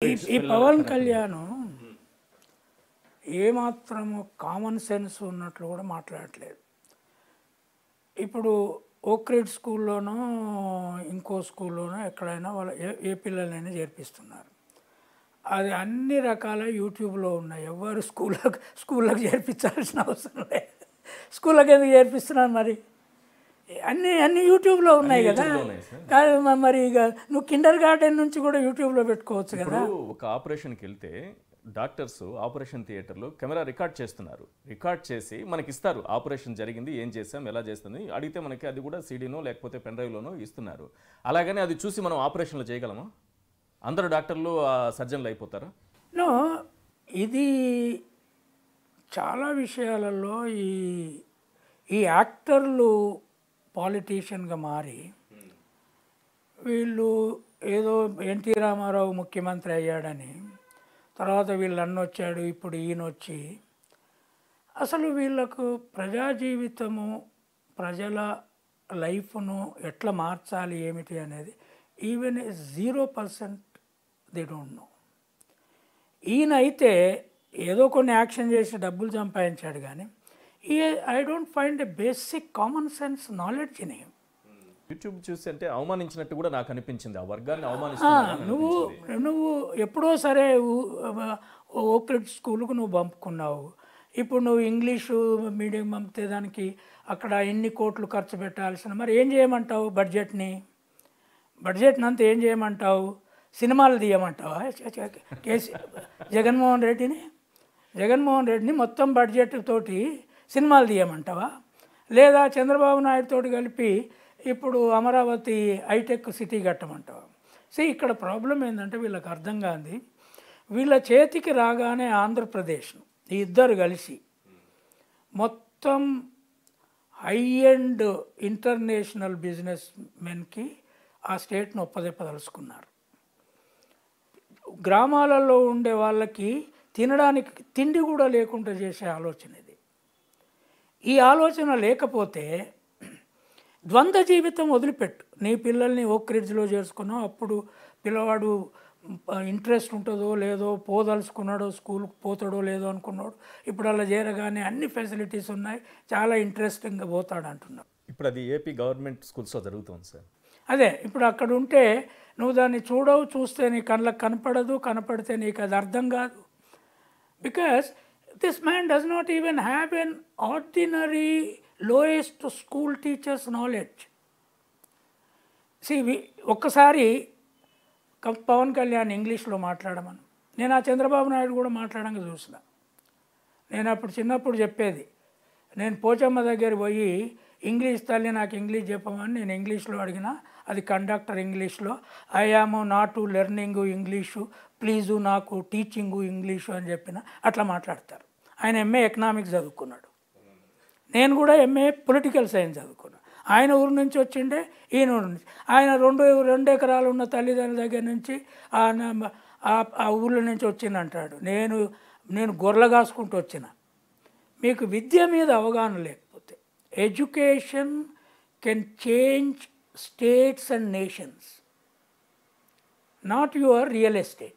ఈ పవన్ కళ్యాణ్ ఏమాత్రము common sense ఉన్నట్లు కూడా మాట్లాడట్లేదు. ఇప్పుడు ఓక్రిడ్ స్కూల్లోనో ఇంకో స్కూల్లోనో ఎక్కడైనా వాళ్ళ ఏ పిల్లలైనా చేర్పిస్తున్నారు. అది అన్ని రకాల యూట్యూబ్లో ఉన్నాయి. ఎవరు స్కూళ్ళకి చేర్పించాల్సిన అవసరం లేదు. స్కూళ్ళకి ఎందుకు చేర్పిస్తున్నారు మరి? అన్ని యూట్యూబ్లో ఉన్నాయి కదా. కాదు మరి ఇక నువ్వు కిండర్ గార్డెన్ నుంచి కూడా యూట్యూబ్లో పెట్టుకోవచ్చు కదా. ఒక ఆపరేషన్కి వెళ్తే డాక్టర్స్ ఆపరేషన్ థియేటర్లో కెమెరా రికార్డ్ చేస్తున్నారు. రికార్డ్ చేసి మనకి ఇస్తారు, ఆపరేషన్ జరిగింది, ఏం చేసాం, ఎలా చేస్తుంది అడిగితే మనకి అది కూడా సీడీనో లేకపోతే పెన్ డ్రైవ్లోనో ఇస్తున్నారు. అలాగనే అది చూసి మనం ఆపరేషన్లు చేయగలమా? అందరు డాక్టర్లు సర్జన్లు అయిపోతారా? నో, ఇది చాలా విషయాలలో ఈ యాక్టర్లు పాలిటీషియన్గా మారి వీళ్ళు ఏదో ఎన్టీ రామారావు ముఖ్యమంత్రి అయ్యాడని, తర్వాత వీళ్ళు అన్నొచ్చాడు, ఇప్పుడు ఈయన వచ్చి అసలు వీళ్ళకు ప్రజా జీవితము, ప్రజల లైఫ్ను ఎట్లా మార్చాలి ఏమిటి అనేది ఈవెన్ 0% దే డోంట్ నో. ఈయన అయితే ఏదో కొన్ని యాక్షన్ చేసి డబ్బులు సంపాదించాడు, కానీ I don't find a basic common sense knowledge in him. YouTube చూసి అంటే అవమానించినట్టు కూడా నాకు అనిపించింది. ఆ వర్గాన్ని నువ్వు ఎప్పుడో సరే ఓక్రిడ్ స్కూల్కు నువ్వు పంపుకున్నావు. ఇప్పుడు నువ్వు ఇంగ్లీషు మీడియం పంపితే దానికి అక్కడ ఎన్ని కోట్లు ఖర్చు పెట్టాల్సిన, మరి ఏం చేయమంటావు? బడ్జెట్ని అంతా ఏం చేయమంటావు? సినిమాలు తీయమంటావా? జగన్మోహన్ రెడ్డిని మొత్తం బడ్జెట్ తోటి సినిమాలు తీయమంటావా? లేదా చంద్రబాబు నాయుడు తోటి కలిపి ఇప్పుడు అమరావతి హైటెక్ సిటీ కట్టమంటావా? ఇక్కడ ప్రాబ్లం ఏంటంటే వీళ్ళకి అర్థం కాదు. వీళ్ళ చేతికి రాగానే ఆంధ్రప్రదేశ్ ఈ ఇద్దరు కలిసి మొత్తం హై అండ్ ఇంటర్నేషనల్ బిజినెస్ మెన్కి ఆ స్టేట్ను ఒప్పదెప్పదలుచుకున్నారు. గ్రామాలలో ఉండే వాళ్ళకి తినడానికి తిండి కూడా లేకుండా చేసే ఆలోచన ఇది. ఈ ఆలోచన లేకపోతే ద్వంద్వ జీవితం వదిలిపెట్టు. నీ పిల్లల్ని ఓక్రిడ్జ్లో చేసుకున్నావు, అప్పుడు పిల్లవాడు ఇంట్రెస్ట్ ఉంటుందో లేదో, పోదలుచుకున్నాడో, స్కూల్కి పోతాడో లేదో అనుకున్నాడు. ఇప్పుడు అలా చేరగానే అన్ని ఫెసిలిటీస్ ఉన్నాయి, చాలా ఇంట్రెస్టింగ్గా పోతాడు అంటున్నాడు. ఇప్పుడు అది ఏపీ గవర్నమెంట్ స్కూల్స్లో జరుగుతుంది సార్. అదే ఇప్పుడు అక్కడ ఉంటే నువ్వు దాన్ని చూస్తే నీ కళ్ళకు కనపడదు, కనపడితే నీకు అది అర్థం కాదు. Because this man does not even have an ordinary lowest school teachers knowledge. ఒక్కసారి పవన్ కళ్యాణ్ ఇంగ్లీష్లో మాట్లాడమని నేను ఆ చంద్రబాబు నాయుడు కూడా మాట్లాడంగా చూసిన. నేను అప్పుడు చిన్నప్పుడు చెప్పేది, నేను పోచమ్మ దగ్గర పోయి ఇంగ్లీష్ తల్లి నాకు ఇంగ్లీష్ చెప్పమని నేను ఇంగ్లీష్లో అడిగిన, అది కండక్టర్ ఇంగ్లీష్లో I am not learning English, please నాకు టీచింగు ఇంగ్లీషు అని చెప్పిన. అట్లా మాట్లాడతారు. ఆయన ఎంఏ ఎకనామిక్స్ చదువుకున్నాడు, నేను కూడా ఎంఏ పొలిటికల్ సైన్స్ చదువుకున్నాను. ఆయన ఊరు నుంచి వచ్చిండే, ఈయన ఊరు నుంచి. ఆయన రెండు ఎకరాలు ఉన్న తల్లిదండ్రుల దగ్గర నుంచి ఆ ఊళ్ళో నుంచి వచ్చిందంటాడు. నేను గొర్రెలు కాసుకుంటూ వచ్చిన. మీకు విద్య మీద అవగాహన లేకపోతే, education can change states and nations, not your real estate.